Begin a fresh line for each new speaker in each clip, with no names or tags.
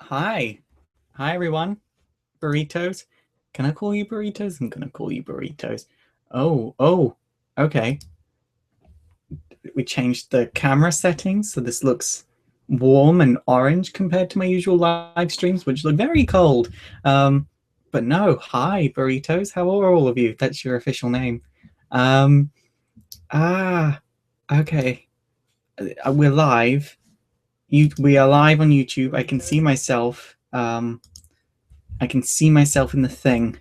Hi. Hi, everyone. Burritos. Can I call you burritos? I'm gonna call you burritos. Oh, okay. We changed the camera settings so this looks warm and orange compared to my usual live streams, which look very cold. But no, hi, burritos. How are all of you? That's your official name. Um, ah, okay. We're live. We are live on YouTube. I can see myself. I can see myself in the thing.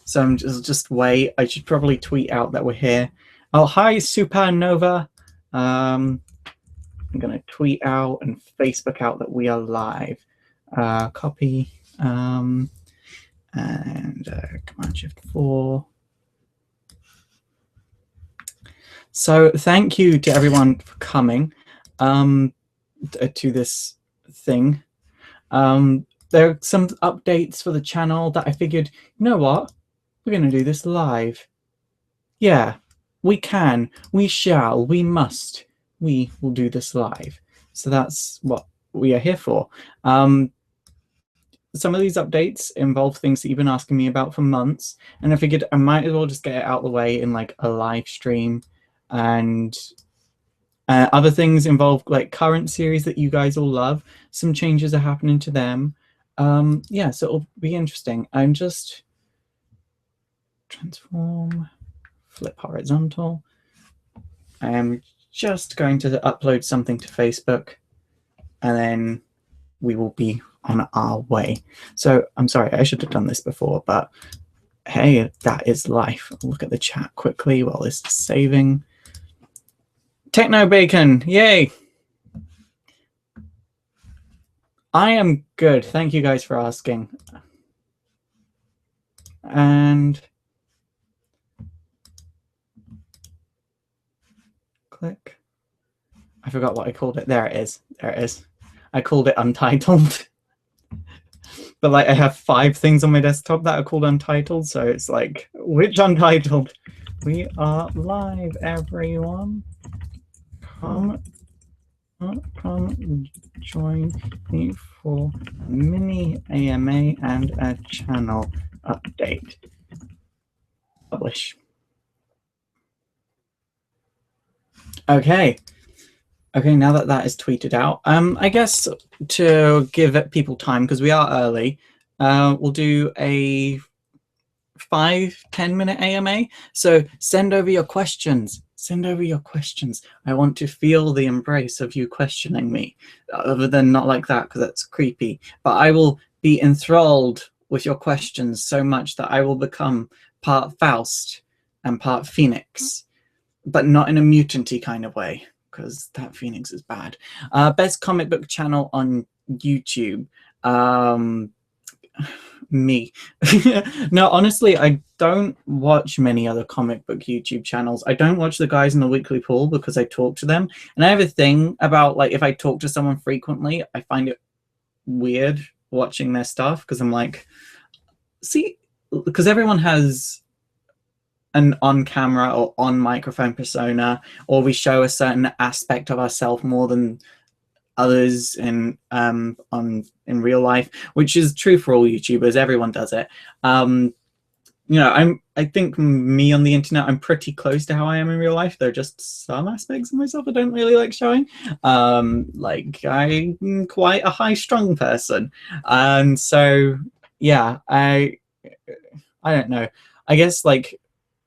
So I'm just wait. I should probably tweet out that we're here. Oh, hi, Supernova. I'm gonna tweet out and Facebook out that we are live. Copy and Command Shift 4. So thank you to everyone for coming to this thing. There are some updates for the channel that I figured, you know what? We're going to do this live. Yeah, we can, we shall, we must. We will do this live. So that's what we are here for. Some of these updates involve things that you've been asking me about for months, and I figured I might as well just get it out of the way in like a live stream. And other things involve like current series that you guys all love. Some changes are happening to them. Yeah, so it'll be interesting. I'm just transform, flip horizontal. I am just going to upload something to Facebook, and then we will be on our way. So I'm sorry, I should have done this before, but hey, that is life. I'll look at the chat quickly while this is saving. Techno Bacon, yay! I am good. Thank you guys for asking. And click. I forgot what I called it. There it is. There it is. I called it Untitled. But like I have 5 things on my desktop that are called Untitled, so it's like, which Untitled? We are live, everyone. Come join me for a mini AMA and a channel update. Publish. Okay. Okay, now that that is tweeted out, I guess to give people time, because we are early, we'll do a 5-10 minute AMA. So send over your questions. Send over your questions. I want to feel the embrace of you questioning me, other than not like that, because that's creepy. But I will be enthralled with your questions so much that I will become part Faust and part Phoenix, but not in a mutanty kind of way, because that Phoenix is bad. Best comic book channel on YouTube. Me. No, honestly, I don't watch many other comic book YouTube channels. I don't watch the guys in the weekly pool because I talk to them. And I have a thing about, like, if I talk to someone frequently, I find it weird watching their stuff because I'm like, see, because everyone has an on-camera or on-microphone persona, or we show a certain aspect of ourselves more than others in real life, which is true for all YouTubers. Everyone does it. You know, I think me on the internet, I'm pretty close to how I am in real life. There are just some aspects of myself I don't really like showing. Like I'm quite a high-strung person, and so yeah, I don't know. I guess like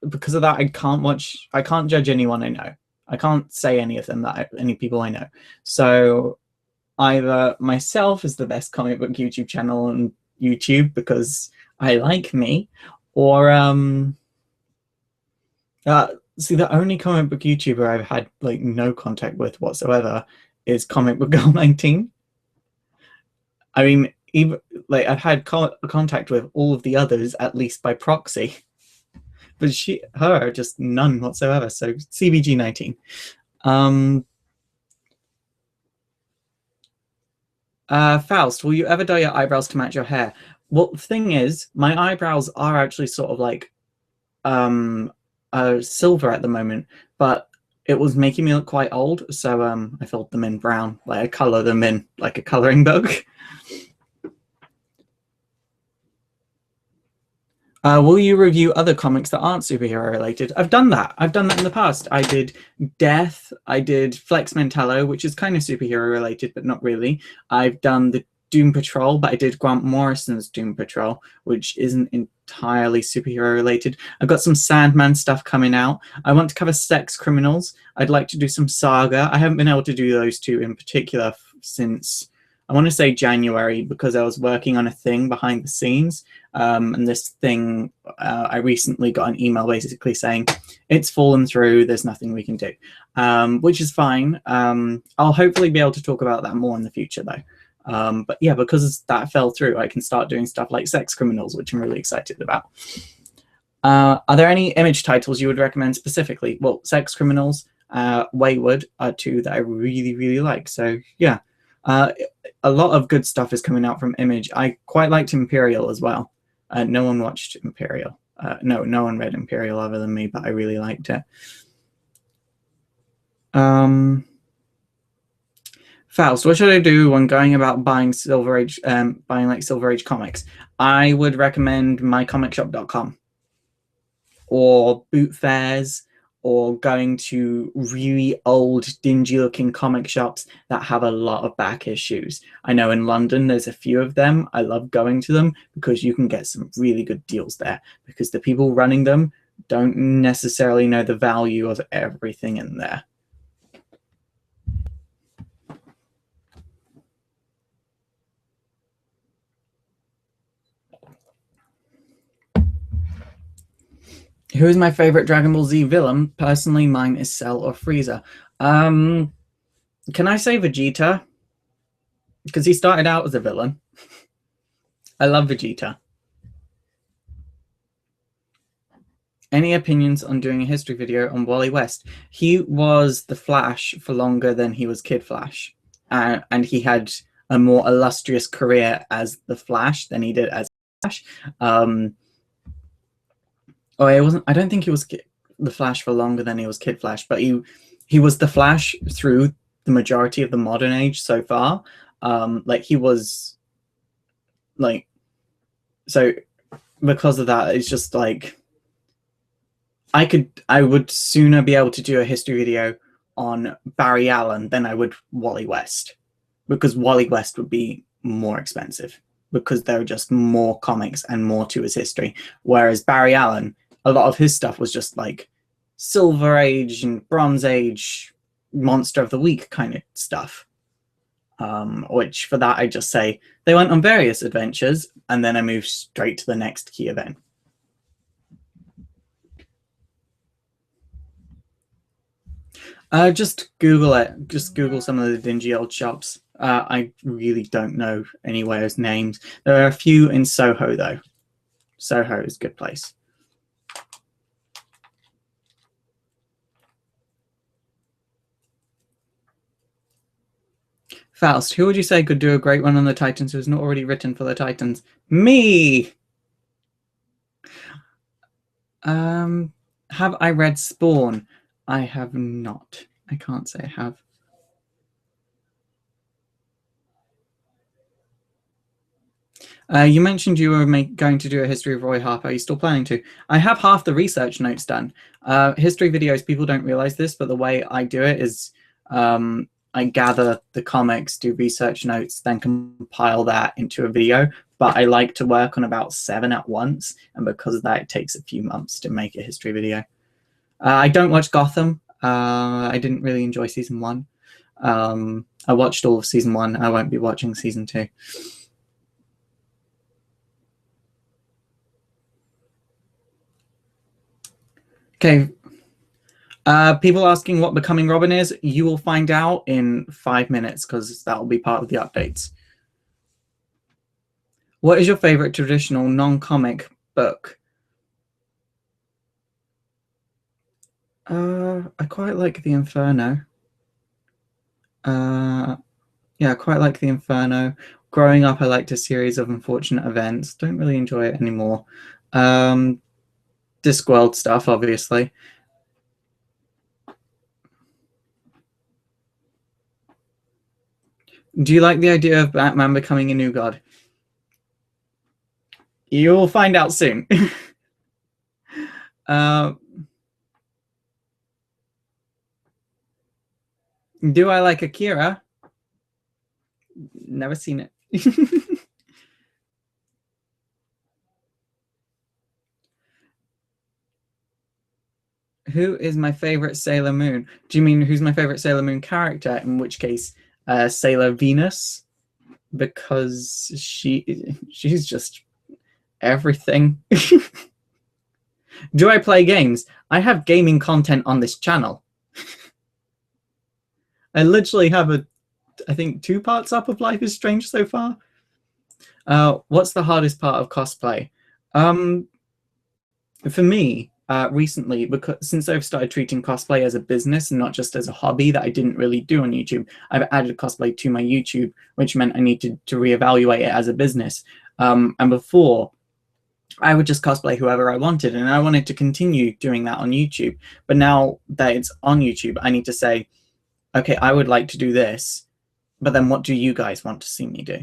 because of that, I can't judge anyone I know. I can't say any of them any people I know. So either myself is the best comic book YouTube channel on YouTube because I like me, or see, the only comic book YouTuber I've had like no contact with whatsoever is Comic Book Girl 19. I mean, even like I've had contact with all of the others at least by proxy, but her just none whatsoever. So CBG 19. Faust, will you ever dye your eyebrows to match your hair? Well, the thing is, my eyebrows are actually sort of like silver at the moment, but it was making me look quite old, so I filled them in brown. Like I color them in like a coloring book. Will you review other comics that aren't superhero related? I've done that. I've done that in the past. I did Death. I did Flex Mentallo, which is kind of superhero related, but not really. I've done the Doom Patrol, but I did Grant Morrison's Doom Patrol, which isn't entirely superhero related. I've got some Sandman stuff coming out. I want to cover Sex Criminals. I'd like to do some Saga. I haven't been able to do those two in particular since, I want to say, January, because I was working on a thing behind the scenes. And this thing, I recently got an email basically saying it's fallen through, there's nothing we can do, which is fine. I'll hopefully be able to talk about that more in the future though. But yeah, because that fell through, I can start doing stuff like Sex Criminals, which I'm really excited about. Are there any Image titles you would recommend specifically? Well, Sex Criminals, Wayward are two that I really, really like. So yeah, a lot of good stuff is coming out from Image. I quite liked Imperial as well. No one watched Imperial. No one read Imperial other than me, but I really liked it. Faust, what should I do when going about buying Silver Age, buying like Silver Age comics? I would recommend mycomicshop.com or boot fairs, or going to really old, dingy-looking comic shops that have a lot of back issues. I know in London there's a few of them. I love going to them because you can get some really good deals there, because the people running them don't necessarily know the value of everything in there. Who is my favorite Dragon Ball Z villain? Personally, mine is Cell or Frieza. Can I say Vegeta? Because he started out as a villain. I love Vegeta. Any opinions on doing a history video on Wally West? He was the Flash for longer than he was Kid Flash. And he had a more illustrious career as the Flash than he did as Flash. I don't think he was the Flash for longer than he was Kid Flash, but he was the Flash through the majority of the modern age so far. Like he was like, so because of that, it's just like I would sooner be able to do a history video on Barry Allen than I would Wally West, because Wally West would be more expensive because there are just more comics and more to his history. Whereas Barry Allen, a lot of his stuff was just like Silver Age and Bronze Age, Monster of the Week kind of stuff. Which for that, I just say they went on various adventures and then I moved straight to the next key event. Just Google it. Just Google some of the dingy old shops. I really don't know anywhere's names. There are a few in Soho, though. Soho is a good place. Faust, who would you say could do a great one on the Titans who's not already written for the Titans? Me! Have I read Spawn? I have not. I can't say I have. You mentioned you were going to do a history of Roy Harper. Are you still planning to? I have half the research notes done. History videos, people don't realize this, but the way I do it is I gather the comics, do research notes, then compile that into a video. But I like to work on about 7 at once. And because of that, it takes a few months to make a history video. I don't watch Gotham. I didn't really enjoy season 1. I watched all of season 1. I won't be watching season 2. Okay. People asking what Becoming Robin is, you will find out in 5 minutes because that will be part of the updates. What is your favorite traditional non-comic book? I quite like The Inferno. Yeah, I quite like The Inferno. Growing up, I liked a series of unfortunate events. Don't really enjoy it anymore. Discworld stuff, obviously. Do you like the idea of Batman becoming a new god? You'll find out soon. Uh, do I like Akira? Never seen it. Who is my favorite Sailor Moon? Do you mean who's my favorite Sailor Moon character? In which case, Sailor Venus, because she's just everything. Do I play games? I have gaming content on this channel. I literally have I think 2 parts up of Life is Strange so far. What's the hardest part of cosplay? For me, recently, because since I've started treating cosplay as a business and not just as a hobby that I didn't really do on YouTube, I've added cosplay to my YouTube, which meant I needed to reevaluate it as a business. And before, I would just cosplay whoever I wanted, and I wanted to continue doing that on YouTube. But now that it's on YouTube, I need to say, okay, I would like to do this, but then what do you guys want to see me do?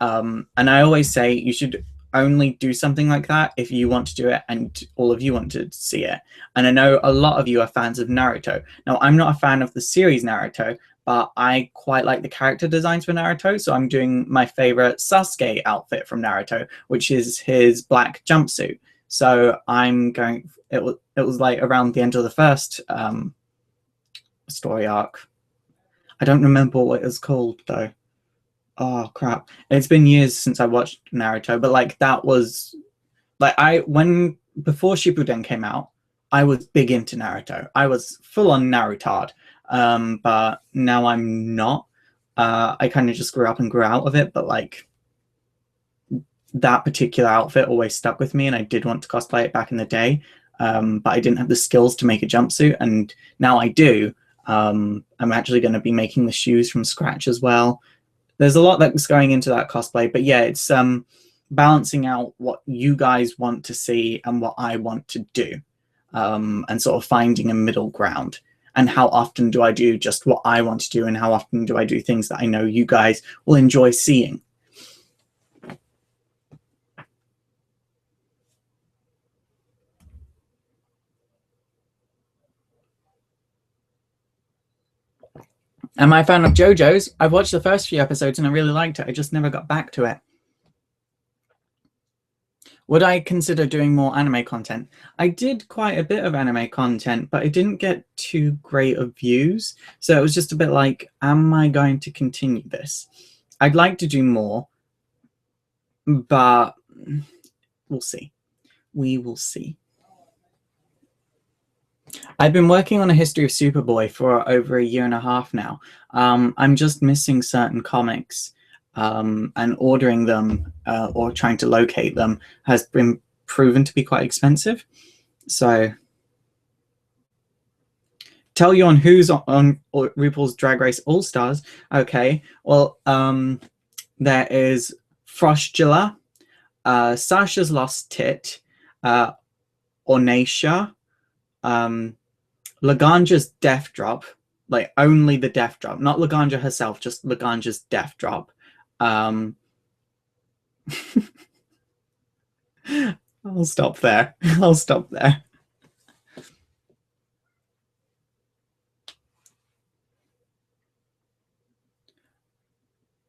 And I always say you should only do something like that if you want to do it and all of you want to see it. And I know a lot of you are fans of Naruto. Now, I'm not a fan of the series Naruto, but I quite like the character designs for Naruto, so I'm doing my favorite Sasuke outfit from Naruto, which is his black jumpsuit. So I'm going, it was like around the end of the first story arc. I don't remember what it was called though. Oh crap. It's been years since I watched Naruto, but like that was like when before Shippuden came out, I was big into Naruto. I was full on Narutard. But now I'm not. I kind of just grew up and grew out of it, but like that particular outfit always stuck with me and I did want to cosplay it back in the day. But I didn't have the skills to make a jumpsuit, and now I do. I'm actually going to be making the shoes from scratch as well. There's a lot that's going into that cosplay, but yeah, it's balancing out what you guys want to see and what I want to do, and sort of finding a middle ground. And how often do I do just what I want to do, and how often do I do things that I know you guys will enjoy seeing? Am I a fan of JoJo's? I've watched the first few episodes and I really liked it. I just never got back to it. Would I consider doing more anime content? I did quite a bit of anime content, but I didn't get too great of views. So it was just a bit like, am I going to continue this? I'd like to do more, but we'll see. We will see. I've been working on a history of Superboy for over 1.5 years now. I'm just missing certain comics, and ordering them or trying to locate them has been proven to be quite expensive. So, tell you on who's on RuPaul's Drag Race All Stars. Okay, well, there is Frostula, Sasha's Lost Tit, Ornacia, Laganja's Death Drop, like only the Death Drop, not Laganja herself, just Laganja's Death Drop. I'll stop there. I'll stop there.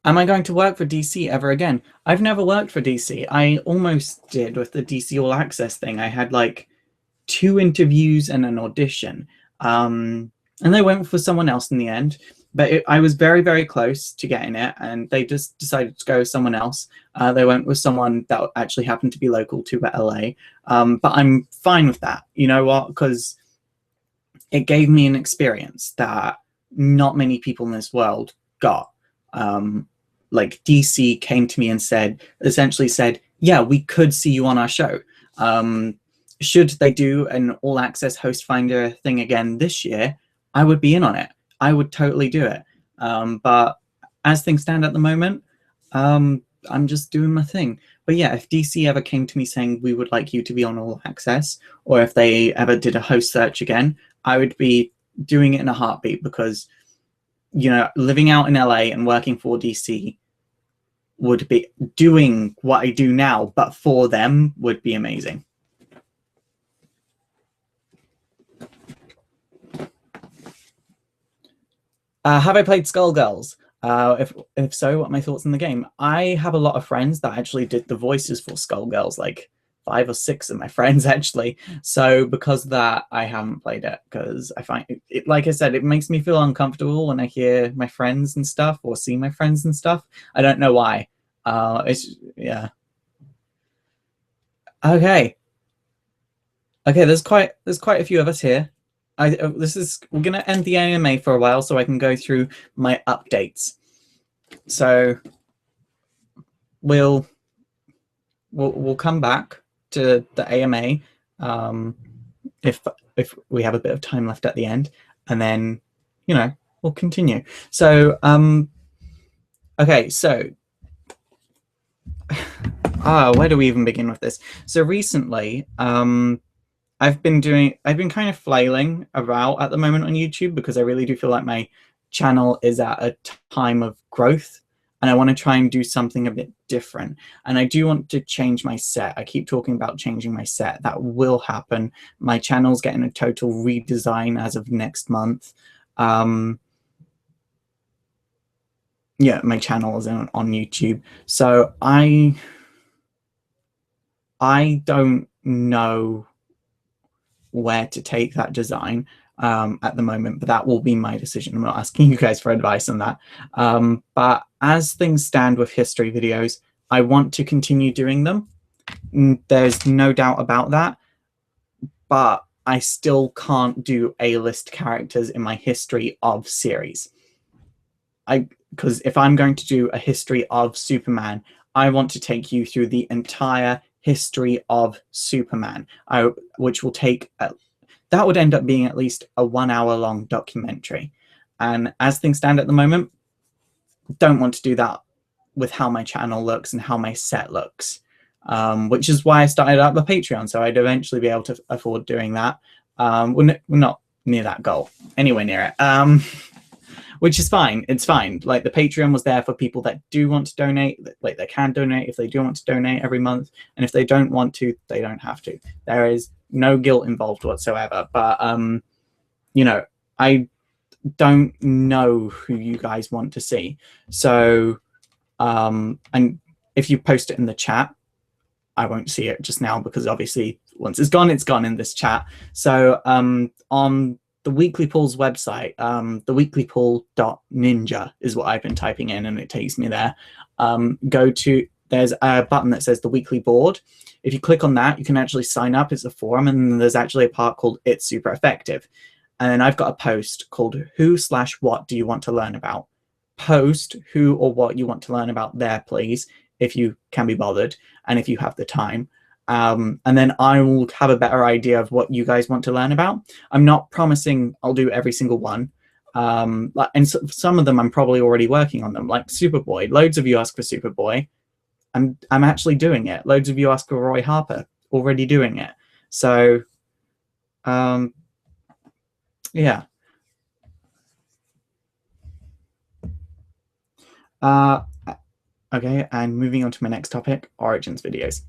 Am I going to work for DC ever again? I've never worked for DC. I almost did with the DC All Access thing. I had like 2 interviews and an audition. And they went for someone else in the end. But I was very, very close to getting it, and they just decided to go with someone else. They went with someone that actually happened to be local to LA. But I'm fine with that. You know what? Because it gave me an experience that not many people in this world got. Like DC came to me and essentially said, yeah, we could see you on our show. Should they do an all access host finder thing again this year, I would be in on it. I would totally do it. But as things stand at the moment, I'm just doing my thing. But yeah, if DC ever came to me saying we would like you to be on all access, or if they ever did a host search again, I would be doing it in a heartbeat, because you know, living out in LA and working for DC would be doing what I do now, but for them would be amazing. Have I played Skullgirls? If so, what are my thoughts on the game? I have a lot of friends that actually did the voices for Skullgirls, like 5 or 6 of my friends actually. So because of that, I haven't played it because I find it, like I said, it makes me feel uncomfortable when I hear my friends and stuff or see my friends and stuff. I don't know why. It's yeah. Okay. Okay, there's quite a few of us here. We're gonna end the AMA for a while so I can go through my updates. So we'll we'll come back to the AMA if we have a bit of time left at the end, and then we'll continue. So okay, so where do we even begin with this? So recently, I've been kind of flailing about at the moment on YouTube because I really do feel like my channel is at a time of growth and I want to try and do something a bit different. And I do want to change my set. I keep talking about changing my set. That will happen. My channel's getting a total redesign as of next month. Yeah, my channel is on YouTube. So I don't know where to take that design at the moment, but that will be my decision. I'm not asking you guys for advice on that. But as things stand with history videos, I want to continue doing them. There's no doubt about that. But I still can't do A-list characters in my history of series. Because if I'm going to do a history of Superman, I want to take you through the entire history of Superman, which will take that would end up being at least a 1 hour long documentary. And as things stand at the moment, don't want to do that with how my channel looks and how my set looks, which is why I started up the Patreon, so I'd eventually be able to afford doing that. We're not near that goal, anywhere near it. Which is fine. It's fine. Like the Patreon was there for people that do want to donate. Like they can donate if they do want to donate every month, and if they don't want to, they don't have to. There is no guilt involved whatsoever. But I don't know who you guys want to see. So and if you post it in the chat, I won't see it just now because obviously once it's gone in this chat. So on the Weekly Pool's website, theweeklypool.ninja is what I've been typing in, and it takes me there. There's a button that says the weekly board. If you click on that, you can actually sign up. It's a forum, and there's actually a part called It's Super Effective. And then I've got a post called Who/What do you want to learn about? Post who or what you want to learn about there, please, if you can be bothered and if you have the time. And then I will have a better idea of what you guys want to learn about. I'm not promising I'll do every single one. And some of them I'm probably already working on them, like Superboy. Loads of you ask for Superboy. I'm actually doing it. Loads of you ask for Roy Harper. Already doing it. So, yeah. Okay, and moving on to my next topic, Origins videos.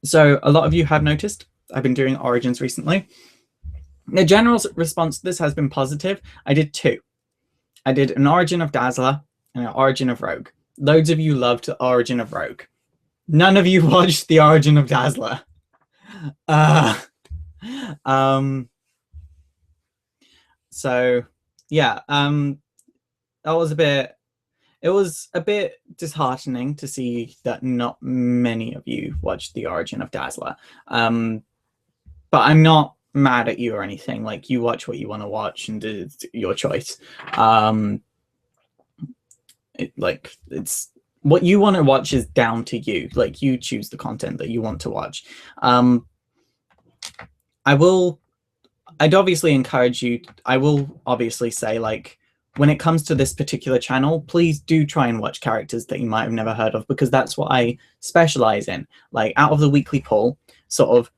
So a lot of you have noticed I've been doing Origins recently. The general response to this has been positive. I did 2. I did an Origin of Dazzler and an Origin of Rogue. Loads of you loved the Origin of Rogue. None of you watched the Origin of Dazzler. So yeah, it was a bit disheartening to see that not many of you watched the Origin of Dazzler. But I'm not mad at you or anything. Like, you watch what you want to watch, and it's your choice. It's what you want to watch is down to you. Like, you choose the content that you want to watch. I'd obviously encourage you. I will obviously say, like, when it comes to this particular channel, please do try and watch characters that you might have never heard of, because that's what I specialize in. Like, out of the weekly poll, sort of,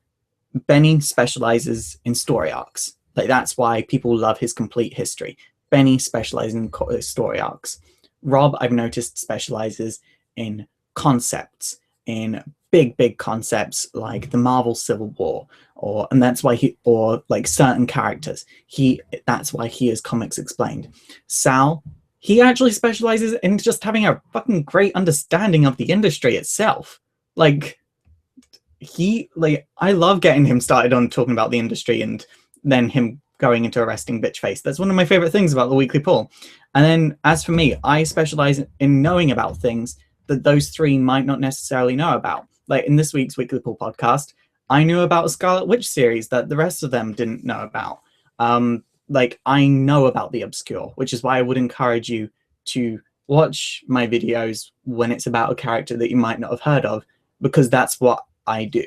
Benny specializes in story arcs. Like, that's why people love his complete history. Benny specializes in story arcs. Rob, I've noticed, specializes in concepts, in big concepts like the Marvel Civil War, and that's why or like certain characters, that's why he is Comics Explained. Sal, he actually specializes in just having a fucking great understanding of the industry itself. Like, I love getting him started on talking about the industry and then him going into a resting bitch face. That's one of my favorite things about the Weekly Pull. And then as for me, I specialize in knowing about things that those three might not necessarily know about. Like in this week's Weekly Pull podcast, I knew about a Scarlet Witch series that the rest of them didn't know about. Like, I know about the obscure, which is why I would encourage you to watch my videos when it's about a character that you might not have heard of, because that's what I do.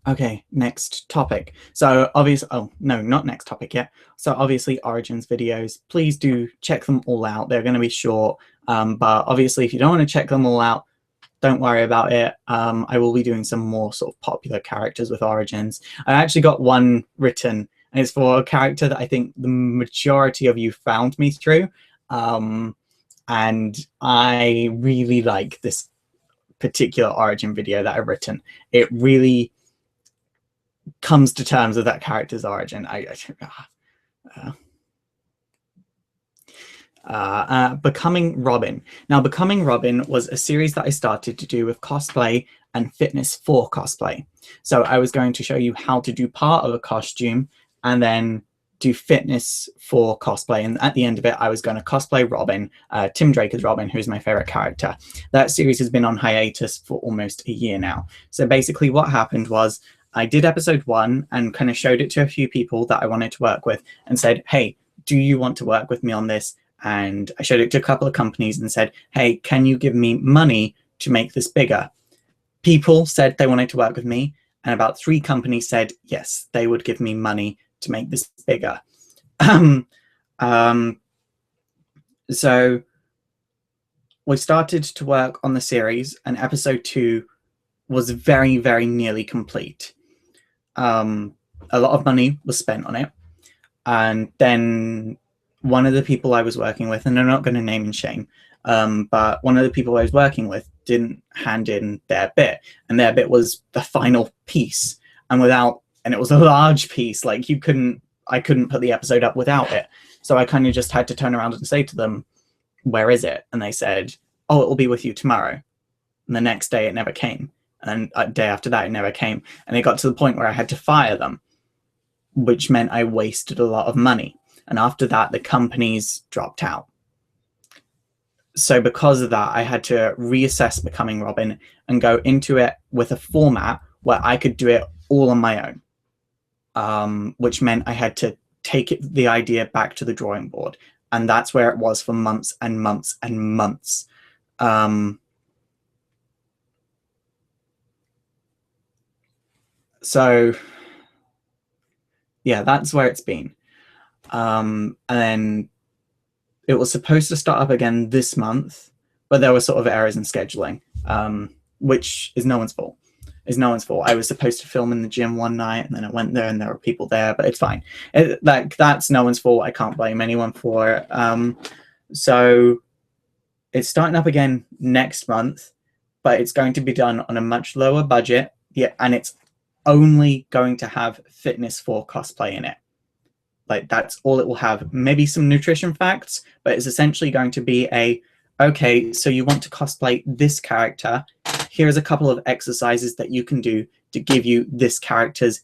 Okay, next topic. So obviously, oh no, not next topic yet. So obviously Origins videos, please do check them all out. They're going to be short, but obviously if you don't want to check them all out, don't worry about it. I will be doing some more sort of popular characters with Origins. I actually got one written, and it's for a character that I think the majority of you found me through. And I really like this particular Origin video that I've written. It really comes to terms with that character's origin. Becoming Robin. Now, Becoming Robin was a series that I started to do with cosplay and fitness for cosplay. So I was going to show you how to do part of a costume and then do fitness for cosplay. And at the end of it, I was going to cosplay Robin, Tim Drake as Robin, who's my favorite character. That series has been on hiatus for almost a year now. So basically what happened was I did episode 1 and kind of showed it to a few people that I wanted to work with and said, hey, do you want to work with me on this? And I showed it to a couple of companies and said, hey, can you give me money to make this bigger? People said they wanted to work with me, and about 3 companies said, yes, they would give me money to make this bigger. So we started to work on the series, and episode 2 was very, very nearly complete. A lot of money was spent on it. And then one of the people I was working with, and I'm not going to name and shame, but one of the people I was working with didn't hand in their bit, and their bit was the final piece. And it was a large piece. Like, I couldn't put the episode up without it. So I kind of just had to turn around and say to them, where is it? And they said, oh, it will be with you tomorrow. And the next day it never came. And a day after that, it never came. And it got to the point where I had to fire them, which meant I wasted a lot of money. And after that, the companies dropped out. So because of that, I had to reassess Becoming Robin and go into it with a format where I could do it all on my own, which meant I had to take the idea back to the drawing board. And that's where it was for months and months and months. So yeah, that's where it's been. And then it was supposed to start up again this month, but there were sort of errors in scheduling, which is no one's fault. I was supposed to film in the gym one night, and then I went there and there were people there, but it's fine. That's no one's fault. I can't blame anyone for it. So it's starting up again next month, but it's going to be done on a much lower budget. Yeah, and it's only going to have fitness for cosplay in it. Like, that's all it will have. Maybe some nutrition facts, but it's essentially going to be okay, so you want to cosplay this character. Here's a couple of exercises that you can do to give you this character's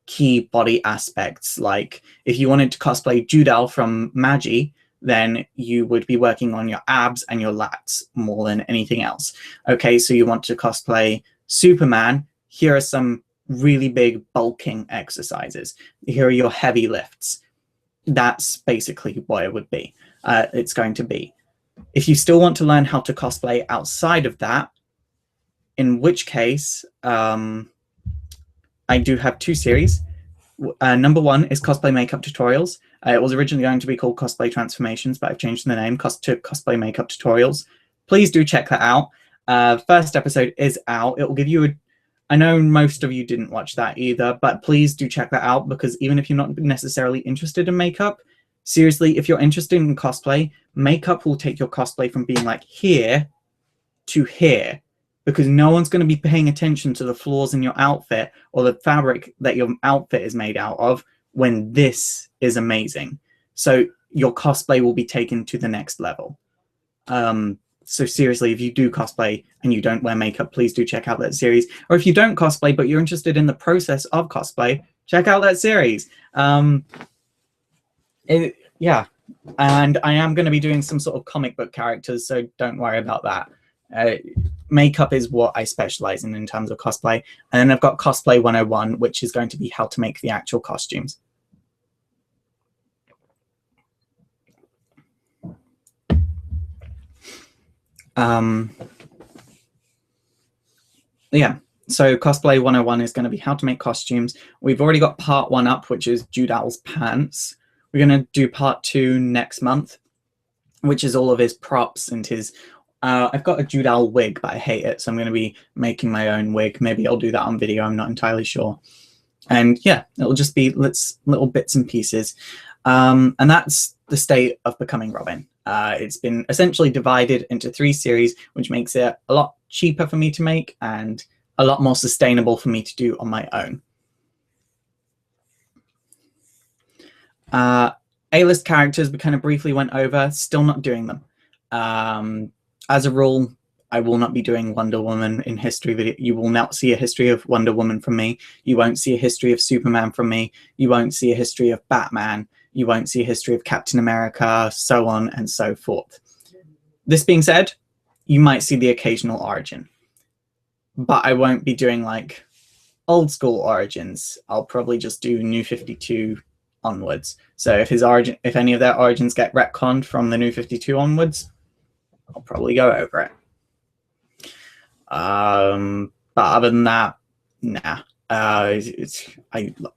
key body aspects. Like, if you wanted to cosplay Judel from Magi, then you would be working on your abs and your lats more than anything else. Okay, so you want to cosplay Superman. Here are some really big bulking exercises. Here are your heavy lifts. That's basically what it would be. It's going to be. If you still want to learn how to cosplay outside of that, in which case, I do have 2 series. Number 1 is cosplay makeup tutorials. It was originally going to be called Cosplay Transformations, but I've changed the name to Cosplay Makeup Tutorials. Please do check that out. First episode is out. It will give you I know most of you didn't watch that either, but please do check that out, because even if you're not necessarily interested in makeup, seriously, if you're interested in cosplay, makeup will take your cosplay from being like here to here, because no one's going to be paying attention to the flaws in your outfit or the fabric that your outfit is made out of when this is amazing. So your cosplay will be taken to the next level. So seriously, if you do cosplay and you don't wear makeup, please do check out that series. Or if you don't cosplay but you're interested in the process of cosplay, check out that series. Yeah, and I am going to be doing some sort of comic book characters, so don't worry about that. Makeup is what I specialize in terms of cosplay. And then I've got Cosplay 101, which is going to be how to make the actual costumes. Yeah, so Cosplay 101 is going to be how to make costumes. We've already got part 1 up, which is Jude Owl's pants. We're going to do part 2 next month, which is all of his props and his... I've got a Jude Owl wig, but I hate it, so I'm going to be making my own wig. Maybe I'll do that on video, I'm not entirely sure. And yeah, it'll just be little bits and pieces. And that's the state of Becoming Robin. It's been essentially divided into 3 series, which makes it a lot cheaper for me to make and a lot more sustainable for me to do on my own. A-list characters we kind of briefly went over, still not doing them. As a rule, I will not be doing Wonder Woman in history video. You will not see a history of Wonder Woman from me. You won't see a history of Superman from me. You won't see a history of Batman. You won't see a history of Captain America, so on and so forth. This being said, you might see the occasional origin, but I won't be doing like old school origins. I'll probably just do New 52 onwards. So if any of their origins get retconned from the New 52 onwards, I'll probably go over it. But other than that, nah.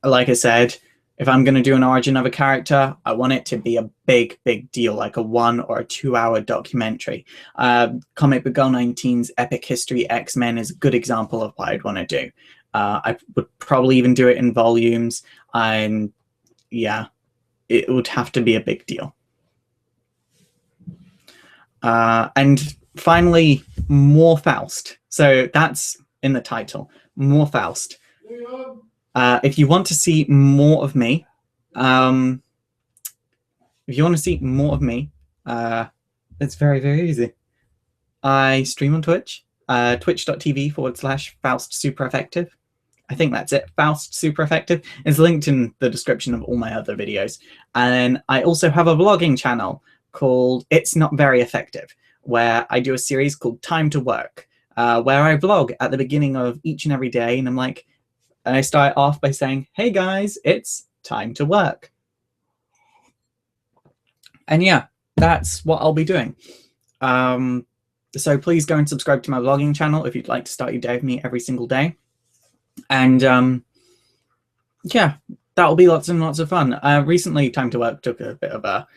Like I said, if I'm going to do an origin of a character, I want it to be a big deal, like a 1 or a 2 hour documentary. Comic Book Girl 19's Epic History X-Men is a good example of what I'd want to do. I would probably even do it in volumes, and yeah, it would have to be a big deal. And finally, more Faust. So that's in the title, more Faust. If you want to see more of me, it's very easy. I stream on Twitch, twitch.tv/Faust Super Effective. I think that's it. Faust Super Effective is linked in the description of all my other videos. And I also have a vlogging channel called It's Not Very Effective, where I do a series called Time to Work, where I vlog at the beginning of each and every day, and I start off by saying, hey guys, it's time to work. And yeah, that's what I'll be doing. So please go and subscribe to my vlogging channel if you'd like to start your day with me every single day. And yeah, that'll be lots and lots of fun. Recently, Time to Work took a bit of a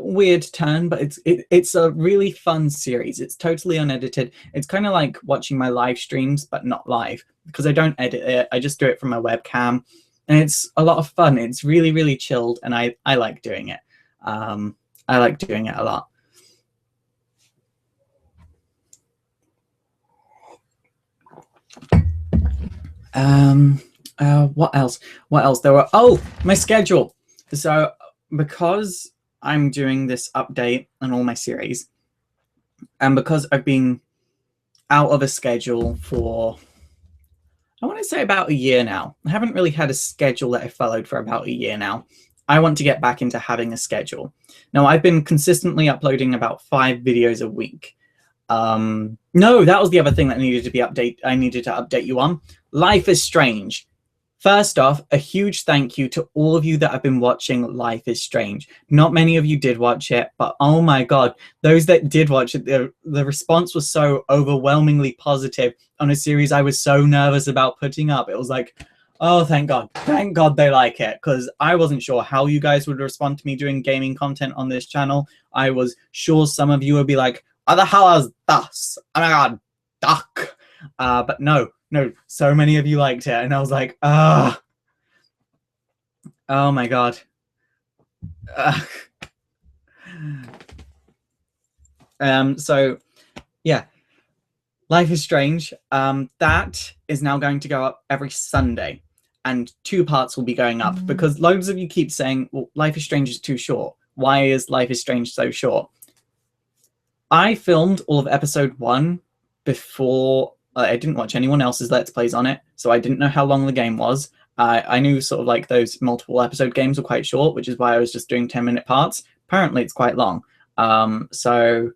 weird turn, but it's a really fun series. It's totally unedited. It's kind of like watching my live streams, but not live, because I don't edit it. I just do it from my webcam, and it's a lot of fun. It's really chilled, and I like doing it. I like doing it a lot. What else? There were, my schedule. So because I'm doing this update on all my series, and because I've been out of a schedule for, I want to say about a year now. I haven't really had a schedule that I followed for about a year now. I want to get back into having a schedule. Now, I've been consistently uploading about 5 videos a week. No, that was the other thing that needed to be I needed to update you on. Life is Strange. First off, a huge thank you to all of you that have been watching Life is Strange. Not many of you did watch it, but oh my God, those that did watch it, the response was so overwhelmingly positive on a series I was so nervous about putting up. It was like, oh, thank God they like it, because I wasn't sure how you guys would respond to me doing gaming content on this channel. I was sure some of you would be like, what the hell is this? Oh my God, duck. But no, so many of you liked it, and I was like, oh my God. Uh, so yeah, Life is Strange. That is now going to go up every Sunday, and 2 parts will be going up because loads of you keep saying, well, Life is Strange is too short. Why is Life is Strange so short? I filmed all of episode 1 before. I didn't watch anyone else's Let's Plays on it, so I didn't know how long the game was. I knew sort of like those multiple episode games were quite short, which is why I was just doing 10-minute parts. Apparently, it's quite long. So,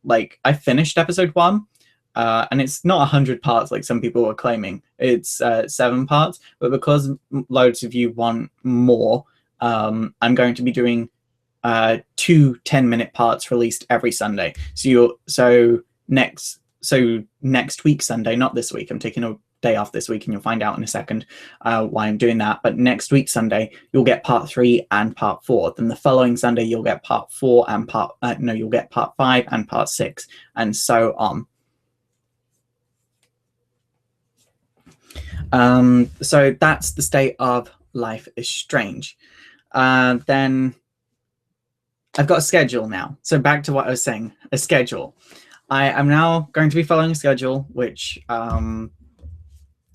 like, I finished episode 1, and it's not 100 parts like some people were claiming. It's 7 parts, but because loads of you want more, I'm going to be doing 2 10-minute parts released every Sunday. So next week Sunday, not this week. I'm taking a day off this week, and you'll find out in a second why I'm doing that. But next week Sunday, you'll get part 3 and part 4. Then the following Sunday, you'll get part 4 and you'll get part 5 and part 6, and so on. So that's the state of Life is Strange. Then I've got a schedule now. So back to what I was saying, a schedule. I am now going to be following a schedule, which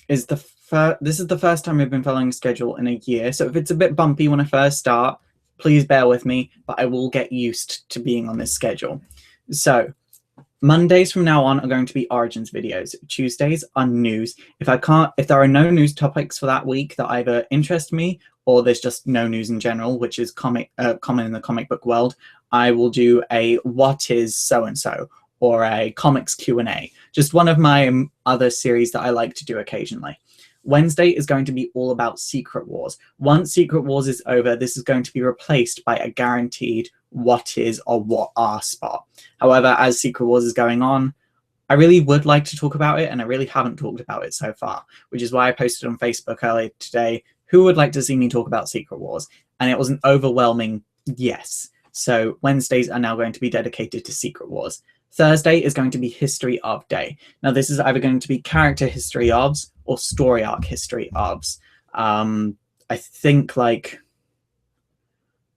is this is the first time I've been following a schedule in a year. So if it's a bit bumpy when I first start, please bear with me, but I will get used to being on this schedule. So Mondays from now on are going to be Origins videos. Tuesdays are news. If there are no news topics for that week that either interest me or there's just no news in general, which is common in the comic book world, I will do a what is so-and-so or a comics Q&A. Just one of my other series that I like to do occasionally. Wednesday is going to be all about Secret Wars. Once Secret Wars is over, this is going to be replaced by a guaranteed what is or what are spot. However, as Secret Wars is going on, I really would like to talk about it, and I really haven't talked about it so far, which is why I posted on Facebook earlier today, who would like to see me talk about Secret Wars? And it was an overwhelming yes. So Wednesdays are now going to be dedicated to Secret Wars. Thursday is going to be History of Day. Now, this is either going to be character history ofs or story arc history ofs. I think like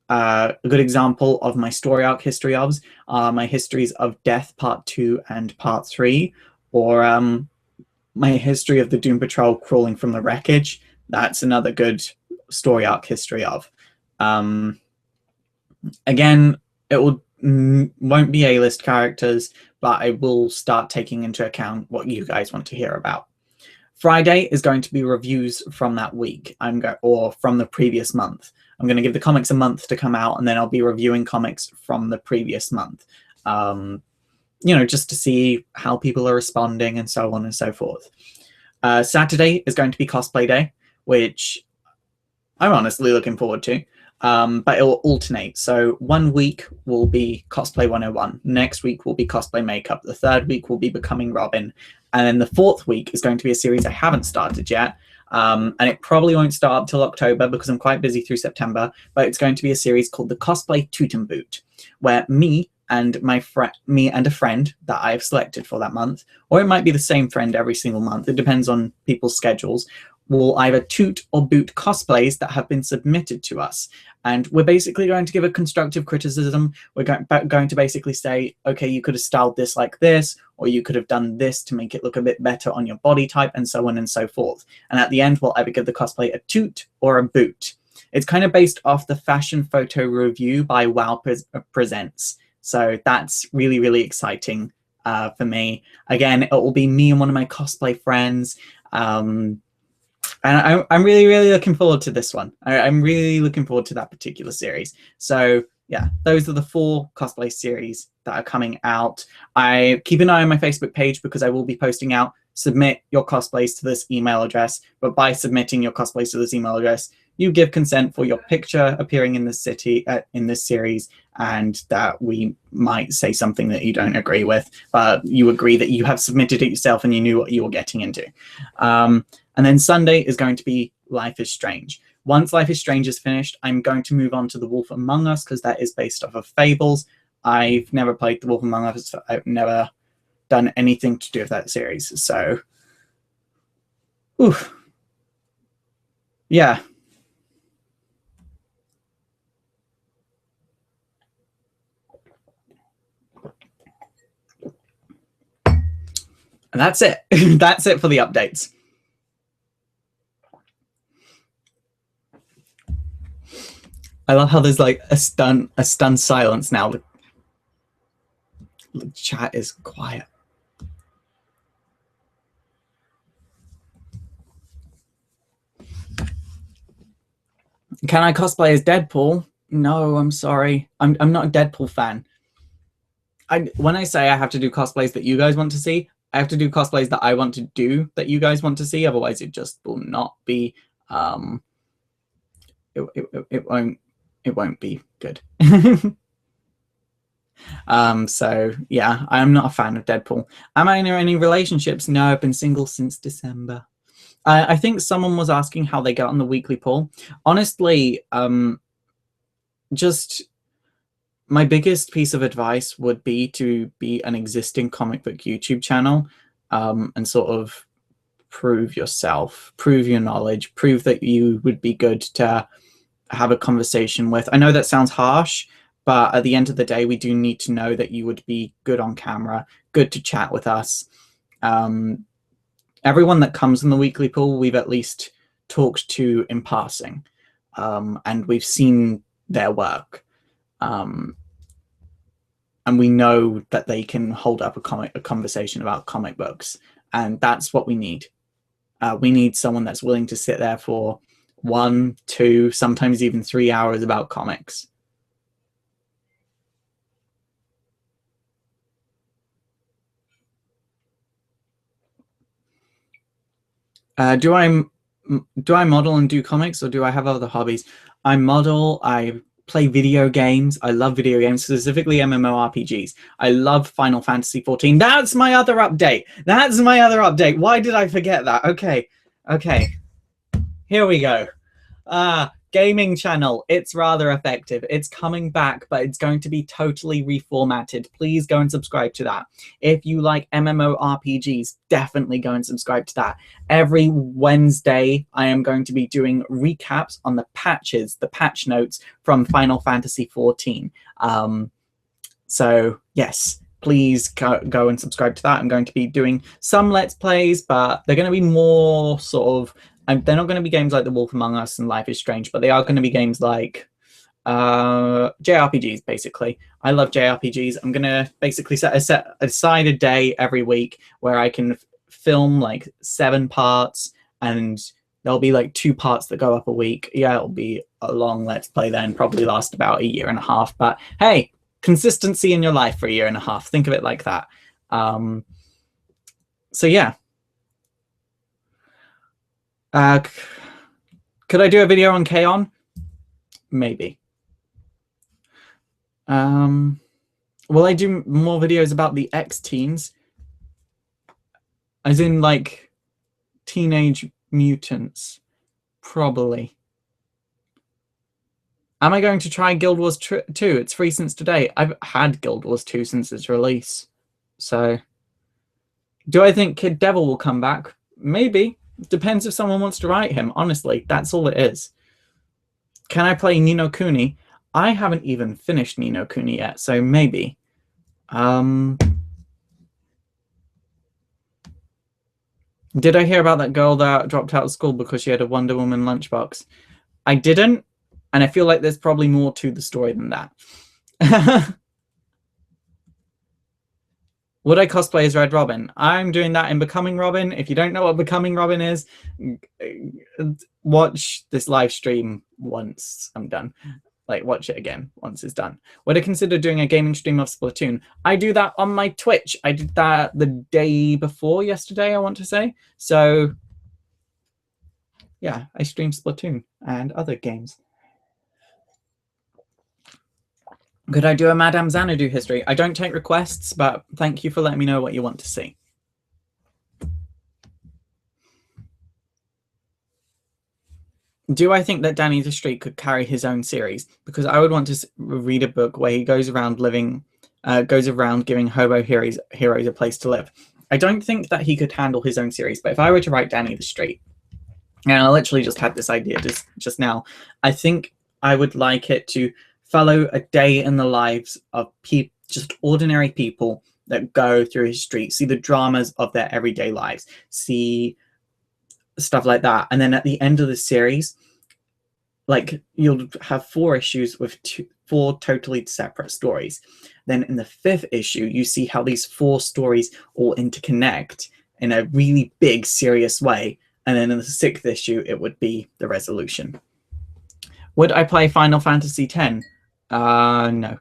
a good example of my story arc history ofs are my histories of Death Part 2 and Part 3, or my history of the Doom Patrol crawling from the wreckage. That's another good story arc history of. Again, it won't be A-list characters, but I will start taking into account what you guys want to hear about. Friday is going to be reviews from that week, or from the previous month. I'm going to give the comics a month to come out, and then I'll be reviewing comics from the previous month. Just to see how people are responding and so on and so forth. Saturday is going to be cosplay day, which I'm honestly looking forward to. But it will alternate. So one week will be Cosplay 101. Next week will be Cosplay Makeup. The third week will be Becoming Robin. And then the fourth week is going to be a series I haven't started yet. And it probably won't start till October because I'm quite busy through September. But it's going to be a series called the Cosplay Toot and Boot, where me and a friend that I've selected for that month, or it might be the same friend every single month. It depends on people's schedules. Will either toot or boot cosplays that have been submitted to us. And we're basically going to give a constructive criticism. We're going to basically say, okay, you could have styled this like this, or you could have done this to make it look a bit better on your body type, and so on and so forth. And at the end, we'll either give the cosplay a toot or a boot. It's kind of based off the fashion photo review by WoW Presents. So that's really, really exciting for me. Again, it will be me and one of my cosplay friends. And I'm really, really looking forward to this one. I'm really looking forward to that particular series. So yeah, those are the 4 cosplay series that are coming out. I keep an eye on my Facebook page because I will be posting out, submit your cosplays to this email address. But by submitting your cosplays to this email address, you give consent for your picture appearing in this in this series, and that we might say something that you don't agree with, but you agree that you have submitted it yourself and you knew what you were getting into. And then Sunday is going to be Life is Strange. Once Life is Strange is finished, I'm going to move on to The Wolf Among Us because that is based off of Fables. I've never played The Wolf Among Us. So I've never done anything to do with that series. So, yeah. And that's it. That's it for the updates. I love how there's like a stunned silence now. The chat is quiet. Can I cosplay as Deadpool? No, I'm sorry. I'm not a Deadpool fan. When I say I have to do cosplays that you guys want to see, I have to do cosplays that I want to do that you guys want to see. Otherwise, it just will not be. It won't be good. So yeah, I'm not a fan of Deadpool. Am I in any relationships? No, I've been single since December. I think someone was asking how they get on the weekly poll. Honestly, just my biggest piece of advice would be to be an existing comic book YouTube channel, and sort of prove yourself, prove your knowledge, prove that you would be good to have a conversation with. I know that sounds harsh, but at the end of the day, we do need to know that you would be good on camera, good to chat with us. Everyone that comes in the weekly pool, we've at least talked to in passing, and we've seen their work. And we know that they can hold up a conversation about comic books, and that's what we need. We need someone that's willing to sit there for 1, 2, sometimes even 3 hours about comics. Do I model and do comics, or do I have other hobbies? I model, I play video games. I love video games, specifically MMORPGs. I love Final Fantasy 14. That's my other update. That's my other update. Why did I forget that? Okay. Here we go. Gaming channel. It's rather effective. It's coming back, but it's going to be totally reformatted. Please go and subscribe to that. If you like MMORPGs, definitely go and subscribe to that. Every Wednesday, I am going to be doing recaps on the patches, the patch notes from Final Fantasy 14. So yes, please go and subscribe to that. I'm going to be doing some Let's Plays, but they're going to be more sort of, they're not going to be games like The Wolf Among Us and Life is Strange, but they are going to be games like JRPGs, basically. I love JRPGs. I'm going to basically set aside a day every week where I can film like 7 parts, and there'll be like 2 parts that go up a week. Yeah, it'll be a long Let's Play then, probably last about 1.5 years, but hey, consistency in your life for 1.5 years. Think of it like that. So yeah. Could I do a video on K-On? Maybe. Will I do more videos about the X-teens? As in, like, Teenage Mutants? Probably. Am I going to try Guild Wars 2? It's free since today. I've had Guild Wars 2 since its release. So, do I think Kid Devil will come back? Maybe. Depends if someone wants to write him. Honestly, that's all it is. Can I play Ni no Kuni? I haven't even finished Ni no Kuni yet, so maybe. Did I hear about that girl that dropped out of school because she had a Wonder Woman lunchbox? I didn't, and I feel like there's probably more to the story than that. Would I cosplay as Red Robin? I'm doing that in Becoming Robin. If you don't know what Becoming Robin is, watch this live stream once I'm done. Like, watch it again once it's done. Would I consider doing a gaming stream of Splatoon? I do that on my Twitch. I did that the day before yesterday, I want to say. So, yeah, I stream Splatoon and other games. Could I do a Madame Xanadu history? I don't take requests, but thank you for letting me know what you want to see. Do I think that Danny the Street could carry his own series? Because I would want to read a book where he goes around giving hobo heroes a place to live. I don't think that he could handle his own series, but if I were to write Danny the Street, and I literally just had this idea just now, I think I would like it to follow a day in the lives of just ordinary people that go through his street, see the dramas of their everyday lives, see stuff like that. And then at the end of the series, like, you'll have 4 issues with 4 totally separate stories. Then in the 5th issue, you see how these 4 stories all interconnect in a really big, serious way. And then in the 6th issue, it would be the resolution. Would I play Final Fantasy X? No.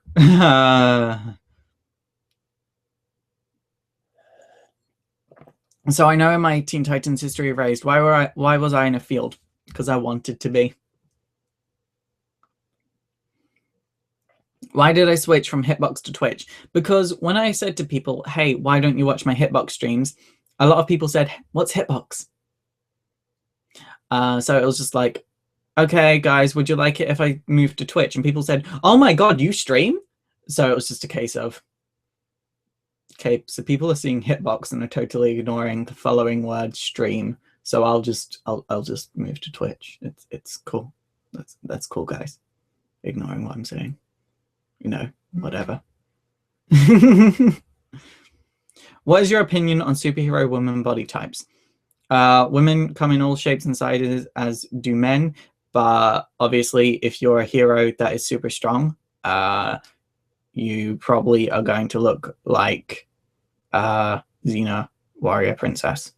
So I know in my Teen Titans History Erased, why was I in a field? Because I wanted to be. Why did I switch from Hitbox to Twitch? Because when I said to people, hey, why don't you watch my Hitbox streams? A lot of people said, what's Hitbox? So it was just like, okay, guys, would you like it if I move to Twitch? And people said, oh my God, you stream? So it was just a case of, okay, so people are seeing Hitbox and are totally ignoring the following word stream. So I'll just move to Twitch. It's cool. That's cool, guys. Ignoring what I'm saying. You know, whatever. What is your opinion on superhero women body types? Women come in all shapes and sizes, as do men. But obviously, if you're a hero that is super strong, you probably are going to look like Xena, warrior princess.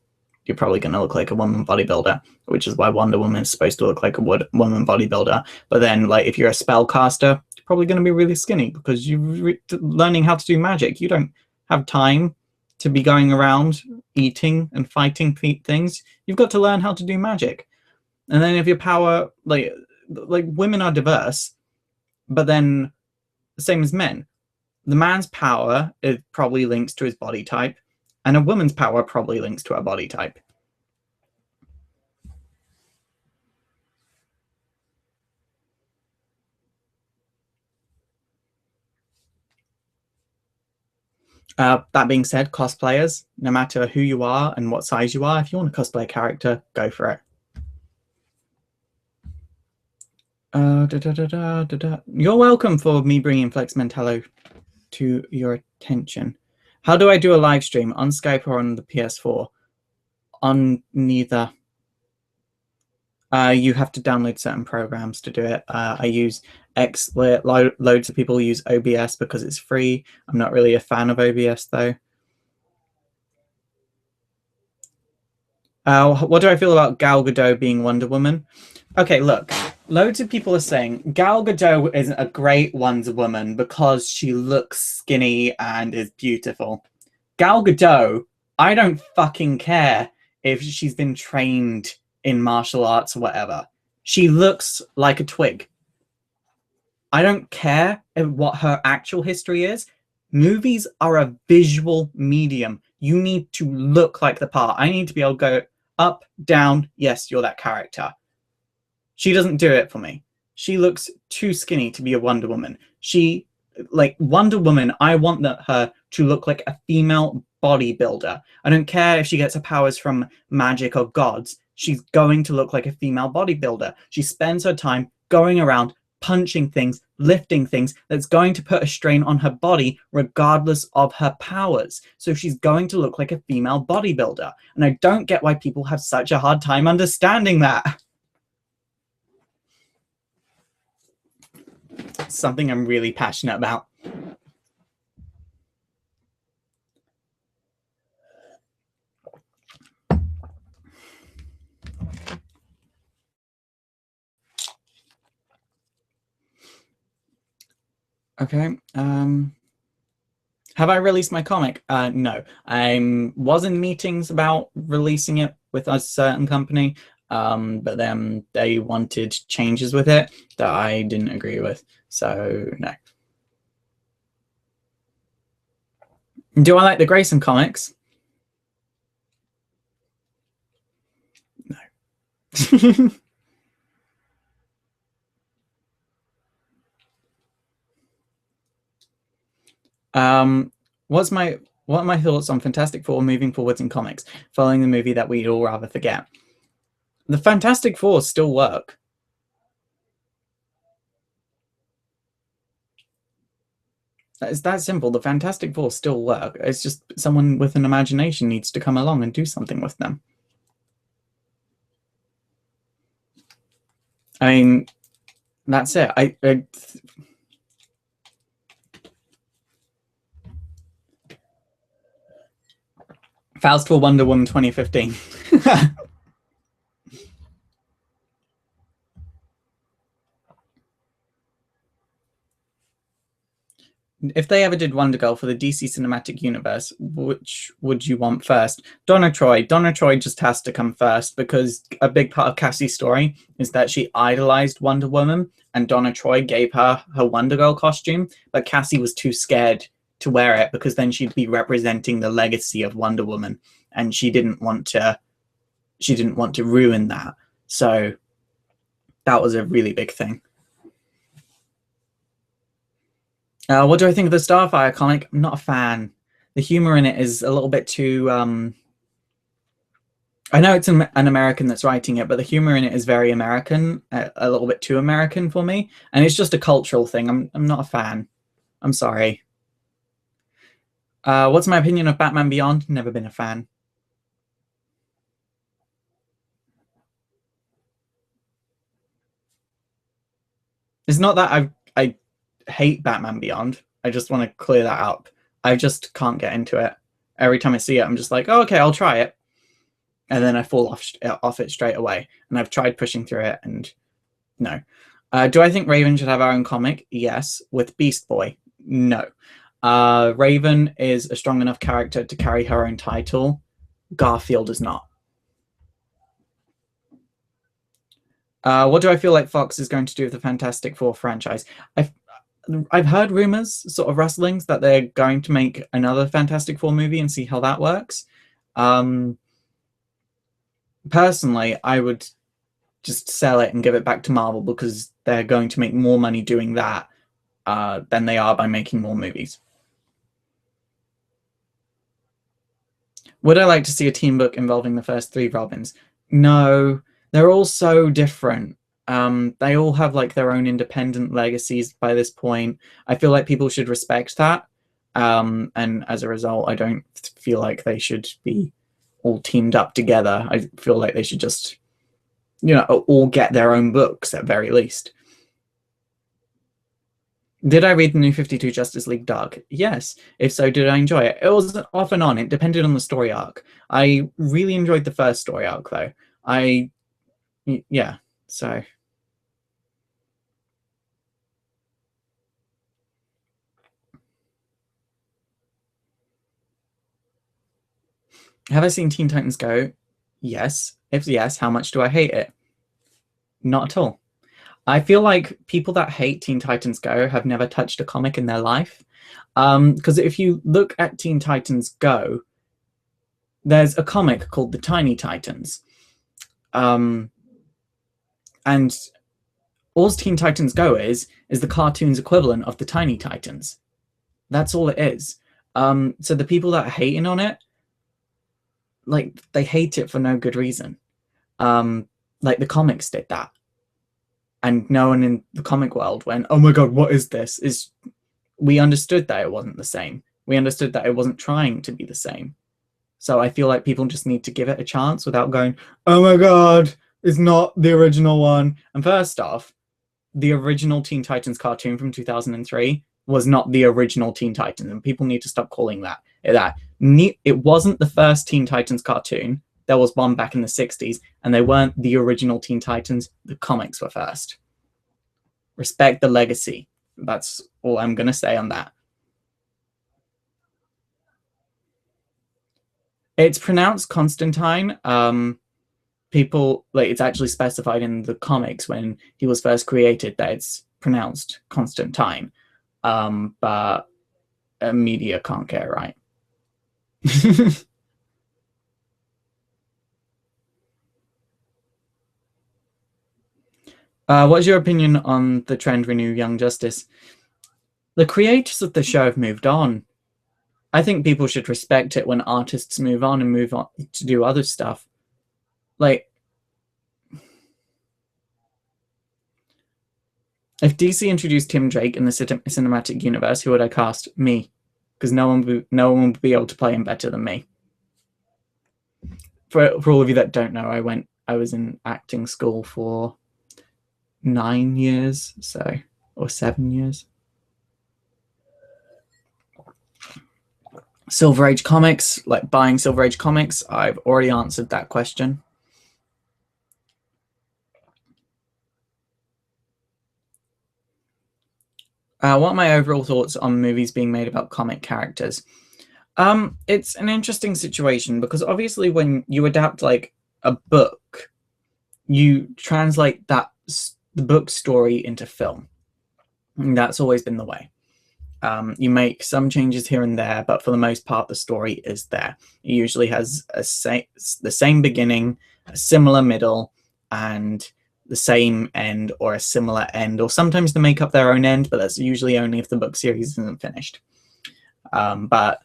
You're probably going to look like a woman bodybuilder, which is why Wonder Woman is supposed to look like a woman bodybuilder. But then, like, if you're a spellcaster, you're probably going to be really skinny because you're learning how to do magic. You don't have time to be going around eating and fighting things. You've got to learn how to do magic. And then if your power, like women are diverse, but then the same as men. The man's power, it probably links to his body type, and a woman's power probably links to her body type. That being said, cosplayers, no matter who you are and what size you are, if you want to cosplay a character, go for it. You're welcome for me bringing Flex Mentallo to your attention. How do I do a live stream? On Skype or on the PS4? On neither. You have to download certain programs to do it. I use XSplit. Loads of people use OBS because it's free. I'm not really a fan of OBS though. What do I feel about Gal Gadot being Wonder Woman? Okay, look, loads of people are saying Gal Gadot isn't a great Wonder Woman because she looks skinny and is beautiful. Gal Gadot, I don't fucking care if she's been trained in martial arts or whatever. She looks like a twig. I don't care what her actual history is. Movies are a visual medium. You need to look like the part. I need to be able to go up, down, yes, you're that character. She doesn't do it for me. She looks too skinny to be a Wonder Woman. She, like, Wonder Woman, I want her to look like a female bodybuilder. I don't care if she gets her powers from magic or gods. She's going to look like a female bodybuilder. She spends her time going around punching things, lifting things that's going to put a strain on her body regardless of her powers. So she's going to look like a female bodybuilder. And I don't get why people have such a hard time understanding that. It's something I'm really passionate about. Okay. Have I released my comic? No. I was in meetings about releasing it with a certain company, but then they wanted changes with it that I didn't agree with. So, no. Do I like the Grayson comics? No. What are my thoughts on Fantastic Four moving forwards in comics, following the movie that we'd all rather forget? The Fantastic Four still work. It's that simple. The Fantastic Four still work. It's just someone with an imagination needs to come along and do something with them. I mean, that's it. Faust for Wonder Woman 2015. If they ever did Wonder Girl for the DC Cinematic Universe, which would you want first? Donna Troy. Donna Troy just has to come first because a big part of Cassie's story is that she idolized Wonder Woman, and Donna Troy gave her her Wonder Girl costume, but Cassie was too scared to wear it because then she'd be representing the legacy of Wonder Woman, and she didn't want to ruin that. So that was a really big thing. What do I think of the Starfire comic? I'm not a fan. The humor in it is a little bit too. I know it's an American that's writing it, but the humor in it is very American, a little bit too American for me, and it's just a cultural thing. I'm not a fan. I'm sorry. What's my opinion of Batman Beyond? Never been a fan. It's not that I hate Batman Beyond. I just want to clear that up. I just can't get into it. Every time I see it, I'm just like, oh, okay, I'll try it, and then I fall off it straight away. And I've tried pushing through it, and no. Do I think Raven should have her own comic? Yes. With Beast Boy? No. Raven is a strong enough character to carry her own title. Garfield is not. What do I feel like Fox is going to do with the Fantastic Four franchise? I've heard rumors, sort of rustlings, that they're going to make another Fantastic Four movie and see how that works. Personally, I would just sell it and give it back to Marvel because they're going to make more money doing that than they are by making more movies. Would I like to see a team book involving the first three Robins? No, they're all so different. They all have like their own independent legacies by this point. I feel like people should respect that. And as a result, I don't feel like they should be all teamed up together. I feel like they should just, all get their own books at very least. Did I read the New 52 Justice League Dark? Yes. If so, did I enjoy it? It was off and on. It depended on the story arc. I really enjoyed the first story arc, though. Yeah, so. Have I seen Teen Titans Go? Yes. If yes, how much do I hate it? Not at all. I feel like people that hate Teen Titans Go have never touched a comic in their life. Because if you look at Teen Titans Go, there's a comic called The Tiny Titans. And all Teen Titans Go is the cartoon's equivalent of the Tiny Titans. That's all it is. So the people that are hating on it, like, they hate it for no good reason. Like, the comics did that. And no one in the comic world went, oh my god, what is this? We understood that it wasn't the same. We understood that it wasn't trying to be the same. So I feel like people just need to give it a chance without going, oh my god, it's not the original one. And first off, the original Teen Titans cartoon from 2003 was not the original Teen Titans, and people need to stop calling that. It wasn't the first Teen Titans cartoon. There was one back in the 60s, and they weren't the original Teen Titans. The comics were first. Respect the legacy. That's all I'm going to say on that. It's pronounced Constantine. People, like, it's actually specified in the comics when he was first created that it's pronounced Constantine. But media can't get it right. What's your opinion on the trend Renew Young Justice? The creators of the show have moved on. I think people should respect it when artists move on and move on to do other stuff. Like, If DC introduced Tim Drake in the cinematic universe, who would I cast? Me, because no one would be able to play him better than me. For all of you that don't know, I was in acting school for 9 years, or 7 years. Silver Age comics, like buying Silver Age comics, I've already answered that question. What are my overall thoughts on movies being made about comic characters? It's an interesting situation because obviously when you adapt like a book, you translate the book story into film. And that's always been the way. You make some changes here and there, but for the most part, the story is there. It usually has the same beginning, a similar middle, and the same end or a similar end, or sometimes they make up their own end, but that's usually only if the book series isn't finished. But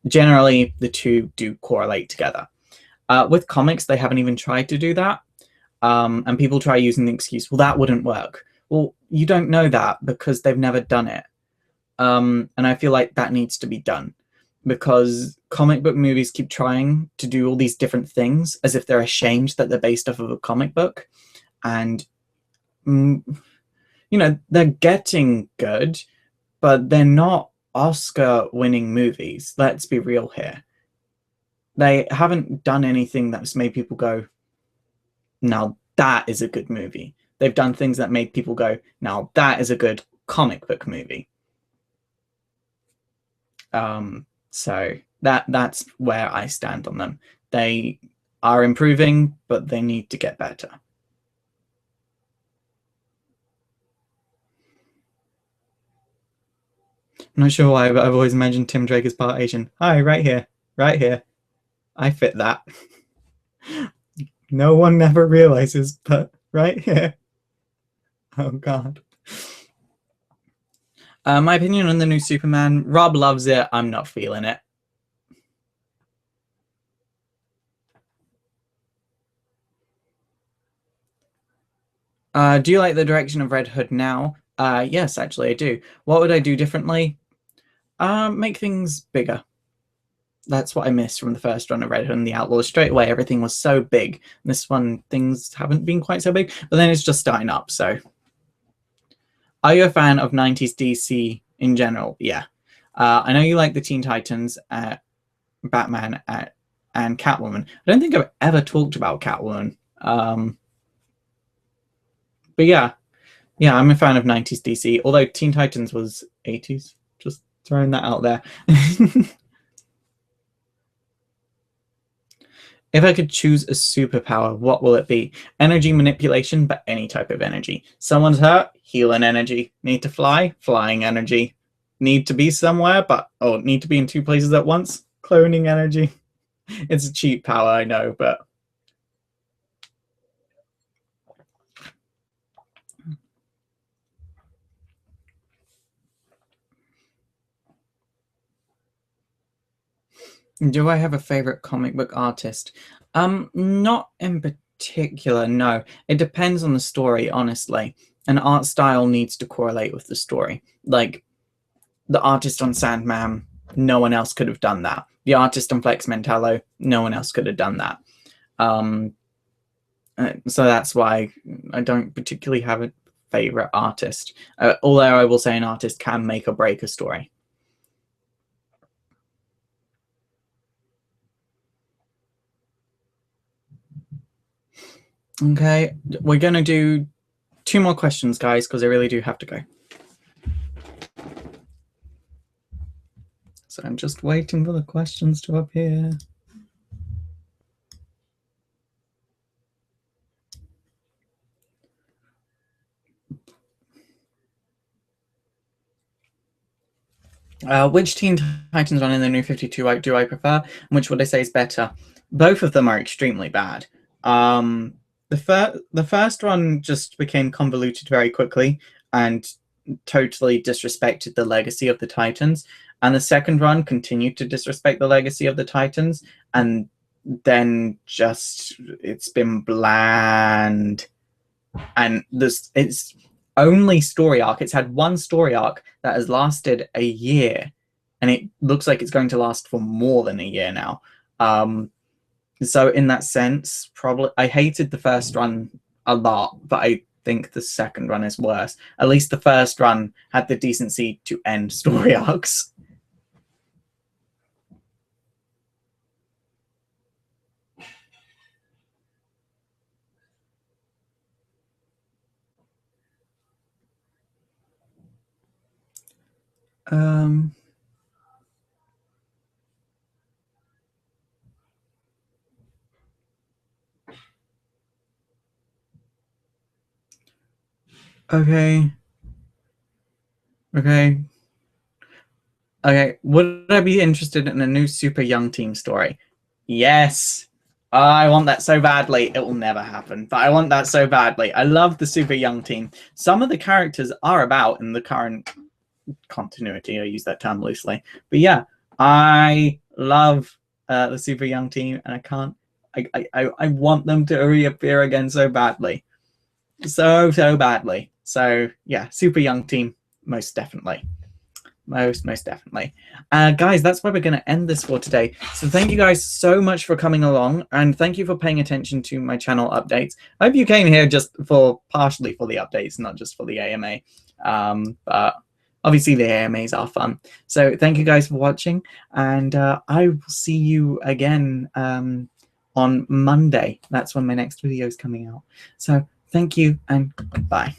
generally, the two do correlate together. With comics, they haven't even tried to do that. And people try using the excuse, well, that wouldn't work. Well, you don't know that because they've never done it. And I feel like that needs to be done because comic book movies keep trying to do all these different things as if they're ashamed that they're based off of a comic book. And, they're getting good, but they're not Oscar-winning movies. Let's be real here. They haven't done anything that's made people go, now that is a good movie. They've done things that made people go, now that is a good comic book movie. So that's where I stand on them. They are improving, but they need to get better. I'm not sure why, but I've always imagined Tim Drake as part Asian. Hi, right here. Right here. I fit that. No one ever realizes, but right here. Oh, God. My opinion on the new Superman, Rob loves it. I'm not feeling it. Do you like the direction of Red Hood now? Yes, actually, I do. What would I do differently? Make things bigger. That's what I missed from the first run of Red Hood and the Outlaws. Straight away, everything was so big. This one, things haven't been quite so big, but then it's just starting up, so. Are you a fan of 90s DC in general? Yeah. I know you like the Teen Titans, Batman, and Catwoman. I don't think I've ever talked about Catwoman. But yeah, I'm a fan of 90s DC, although Teen Titans was 80s. Just throwing that out there. If I could choose a superpower, what will it be? Energy manipulation, but any type of energy. Someone's hurt, healing energy. Need to fly, flying energy. Need to be somewhere, need to be in two places at once, cloning energy. It's a cheap power, I know, but do I have a favorite comic book artist? Not in particular, no. It depends on the story, honestly. An art style needs to correlate with the story. Like, the artist on Sandman, no one else could have done that. The artist on Flex Mentallo, no one else could have done that. So that's why I don't particularly have a favorite artist. Although I will say an artist can make or break a story. Okay, we're going to do 2 more questions, guys, because I really do have to go. So I'm just waiting for the questions to appear. Which Teen Titans run in the New 52 do I prefer, and which would I say is better? Both of them are extremely bad. The first one just became convoluted very quickly and totally disrespected the legacy of the Titans, and the second run continued to disrespect the legacy of the Titans, and then just it's been bland. And only story arc. It's had one story arc that has lasted a year, and it looks like it's going to last for more than a year now. So in that sense, probably I hated the first run a lot, but I think the second run is worse. At least the first run had the decency to end story arcs. Okay. Okay. Okay. Would I be interested in a new Super Young Team story? Yes. I want that so badly. It will never happen, but I want that so badly. I love the Super Young Team. Some of the characters are about in the current continuity. I use that term loosely. But yeah, I love the Super Young Team, and I can't. I want them to reappear again so badly. So badly. So yeah, Super Young Team, most definitely. Most definitely. Guys, that's where we're going to end this for today. So thank you guys so much for coming along, and thank you for paying attention to my channel updates. I hope you came here just for partially for the updates, not just for the AMA. But obviously the AMAs are fun. So thank you guys for watching, and I will see you again on Monday. That's when my next video is coming out. So thank you, and bye.